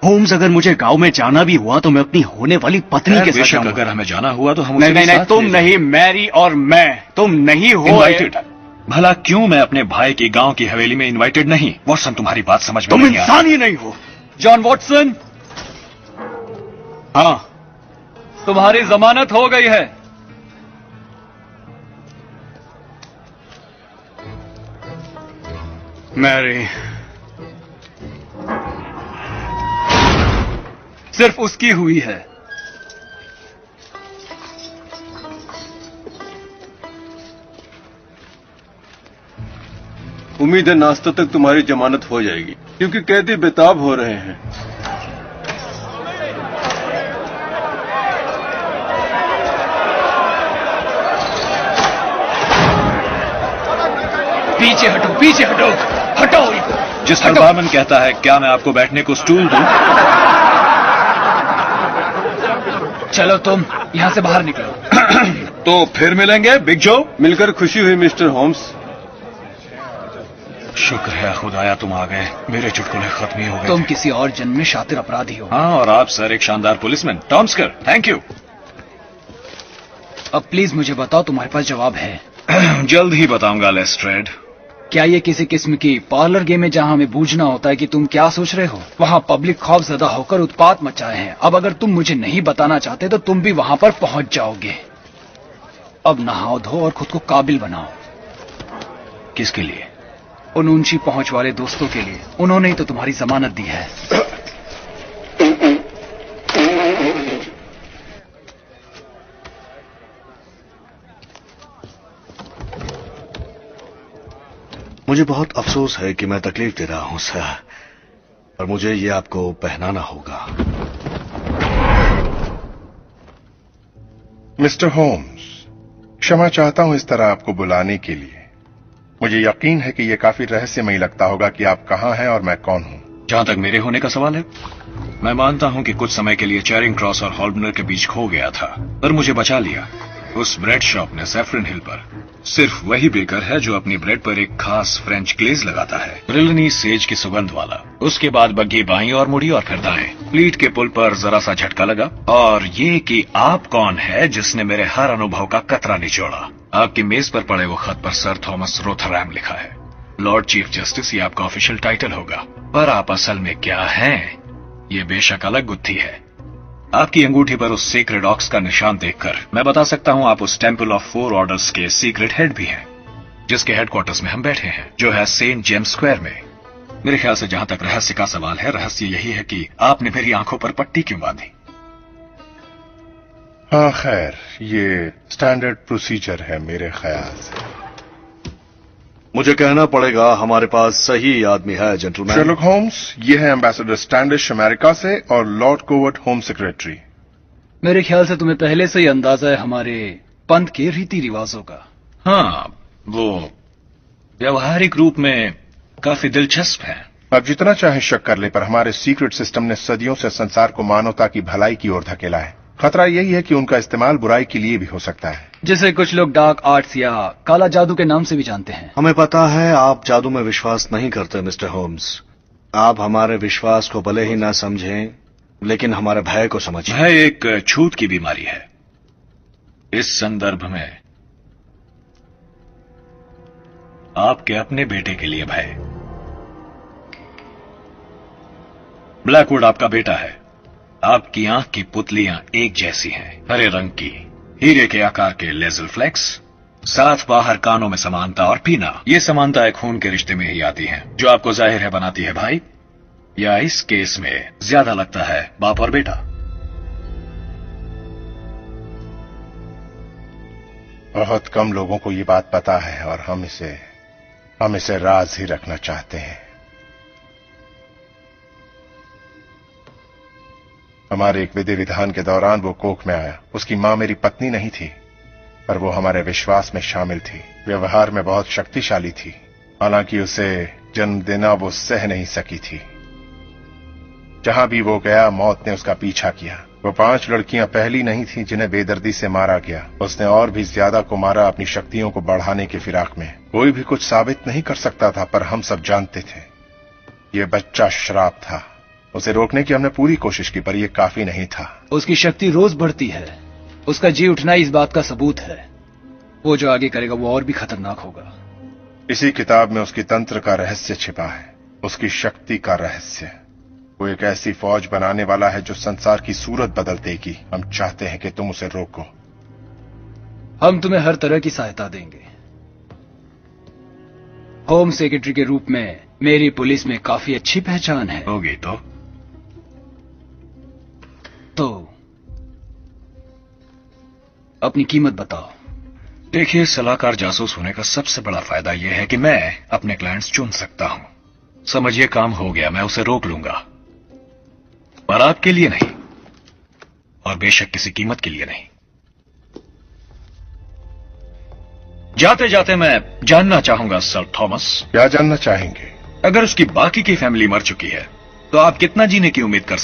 Holmes, अगर मुझे गांव में जाना भी हुआ तो मैं अपनी होने वाली पत्नी के साथ जाऊंगा। अगर हमें जाना हुआ तो हम नहीं नहीं नहीं, तुम नहीं, मैरी और मैं, तुम नहीं हो इनवाइटेड। भला क्यों मैं अपने भाई की गांव की हवेली में इनवाइटेड नहीं? वॉटसन, तुम्हारी बात समझ में नहीं आ रही। तुम इंसान ही नहीं हो। जॉन वॉटसन, हाँ, तुम्हारी जमानत हो गई है। मैरी, सिर्फ उसकी हुई है। उम्मीद है नाश्ते तक तुम्हारी जमानत हो जाएगी, क्योंकि कैदी बेताब हो रहे हैं। पीछे हटो, पीछे हटो, हटो। जिस पर बारमैन कहता है, क्या मैं आपको बैठने को स्टूल दूं? चलो तुम यहां से बाहर निकलो। तो फिर मिलेंगे बिग जो। मिलकर खुशी हुई मिस्टर होम्स। शुक्र है खुदाया तुम आ गए, मेरे चुटकुले खत्म ही हो गए। तुम किसी और जन्म में शातिर अपराधी हो। हाँ, और आप सर एक शानदार पुलिसमैन। टॉम्स्कर, थैंक यू। अब प्लीज मुझे बताओ, तुम्हारे पास जवाब है? जल्द ही बताऊंगा लेस्ट्रेड। क्या ये किसी किस्म की पार्लर गेम है जहां हमें बूझना होता है कि तुम क्या सोच रहे हो? वहां पब्लिक खौफजदा होकर उत्पात मचाए हैं। अब अगर तुम मुझे नहीं बताना चाहते तो तुम भी वहां पर पहुंच जाओगे। अब नहाओ धो और खुद को काबिल बनाओ। किसके लिए? उन ऊंची पहुंच वाले दोस्तों के लिए। उन्होंने ही तो तुम्हारी जमानत दी है। मुझे बहुत अफसोस है कि मैं तकलीफ दे रहा हूं सर, और मुझे ये आपको पहनाना होगा। मिस्टर होम्स, क्षमा चाहता हूं इस तरह आपको बुलाने के लिए। मुझे यकीन है कि यह काफी रहस्यमयी लगता होगा कि आप कहां हैं और मैं कौन हूं। जहां तक मेरे होने का सवाल है, मैं मानता हूं कि कुछ समय के लिए चेरिंग क्रॉस और हॉल्बनर के बीच खो गया था, पर मुझे बचा लिया उस ब्रेड शॉप ने सैफरन हिल पर। सिर्फ वही बेकर है जो अपनी ब्रेड पर एक खास फ्रेंच ग्लेज लगाता है, ब्रिलनी सेज की सुगंध वाला। उसके बाद बग्गी बाईं और मुड़ी और फिर दाएं। फ्लीट के पुल पर जरा सा झटका लगा, और ये कि आप कौन है जिसने मेरे हर अनुभव का कतरा निचोड़ा। आपकी मेज पर पड़े वो खत पर सर थॉमस रोथरहैम लिखा है। लॉर्ड चीफ जस्टिस ये आपका ऑफिशियल टाइटल होगा, पर आप असल में क्या हैं, ये बेशक अलग गुत्थी है। आपकी अंगूठी पर उस सीक्रेट ऑक्स का निशान देखकर मैं बता सकता हूं आप उस टेंपल ऑफ 4 ऑर्डर्स के सीक्रेट हेड भी हैं, जिसके हेडक्वार्टर्स में हम बैठे हैं, जो है सेंट जेम्स स्क्वायर में। मेरे ख्याल से जहां तक रहस्य का सवाल है, रहस्य यही है कि आपने मेरी आंखों पर पट्टी क्यों बांधी। हाँ खैर, ये स्टैंडर्ड प्रोसीजर है मेरे ख्याल से। मुझे कहना पड़ेगा हमारे पास सही आदमी है जेंटलमैन। शर्लॉक होम्स, ये है एम्बेसडर स्टैंडिश अमेरिका से और लॉर्ड कोवर्ट होम सेक्रेटरी। मेरे ख्याल से तुम्हें पहले से ही अंदाजा है हमारे पंथ के रीति रिवाजों का। हाँ, वो व्यवहारिक रूप में काफी दिलचस्प है। आप जितना चाहे शक कर ले, पर हमारे सीक्रेट सिस्टम ने सदियों से संसार को मानवता की भलाई की ओर धकेला है। खतरा यही है कि उनका इस्तेमाल बुराई के लिए भी हो सकता है, जिसे कुछ लोग डार्क आर्ट्स या काला जादू के नाम से भी जानते हैं। हमें पता है आप जादू में विश्वास नहीं करते मिस्टर होम्स। आप हमारे विश्वास को भले ही ना समझें, लेकिन हमारे भय को समझिए। भय एक छूत की बीमारी है। इस संदर्भ में आपके अपने बेटे के लिए भय। ब्लैकवुड आपका बेटा है। आपकी आंख की पुतलियां एक जैसी हैं, हरे रंग की, हीरे के आकार के लेजर फ्लेक्स, साथ बाहर कानों में समानता और पीना। ये समानता एक खून के रिश्ते में ही आती है, जो आपको जाहिर है बनाती है भाई, या इस केस में ज्यादा लगता है बाप और बेटा। बहुत कम लोगों को ये बात पता है और हम इसे राज ही रखना चाहते हैं। हमारे एक विधि विधान के दौरान वो कोख में आया। उसकी मां मेरी पत्नी नहीं थी, पर वो हमारे विश्वास में शामिल थी। व्यवहार में बहुत शक्तिशाली थी, हालांकि उसे जन्म देना वो सह नहीं सकी थी। जहां भी वो गया, मौत ने उसका पीछा किया। वो 5 लड़कियां पहली नहीं थी जिन्हें बेदर्दी से मारा गया। उसने और भी ज्यादा को मारा अपनी शक्तियों को बढ़ाने की फिराक में। कोई भी कुछ साबित नहीं कर सकता था, पर हम सब जानते थे ये बच्चा श्राप था। उसे रोकने की हमने पूरी कोशिश की, पर यह काफी नहीं था। उसकी शक्ति रोज बढ़ती है। उसका जी उठना इस बात का सबूत है। वो जो आगे करेगा वो और भी खतरनाक होगा। इसी किताब में उसकी तंत्र का रहस्य छिपा है, उसकी शक्ति का रहस्य। वो एक ऐसी फौज बनाने वाला है जो संसार की सूरत बदल देगी। हम चाहते हैं कि तुम उसे रोको। हम तुम्हें हर तरह की सहायता देंगे। होम सेक्रेटरी के रूप में मेरी पुलिस में काफी अच्छी पहचान है। होगी तो अपनी कीमत बताओ। देखिए, सलाहकार जासूस होने का सबसे बड़ा फायदा यह है कि मैं अपने क्लाइंट्स चुन सकता हूं। समझिए, काम हो गया, मैं उसे रोक लूंगा, पर आपके लिए नहीं, और बेशक किसी कीमत के लिए नहीं। जाते जाते मैं जानना चाहूंगा सर थॉमस, क्या जानना चाहेंगे? अगर उसकी बाकी की फैमिली मर चुकी है तो आप कितना जीने की उम्मीद कर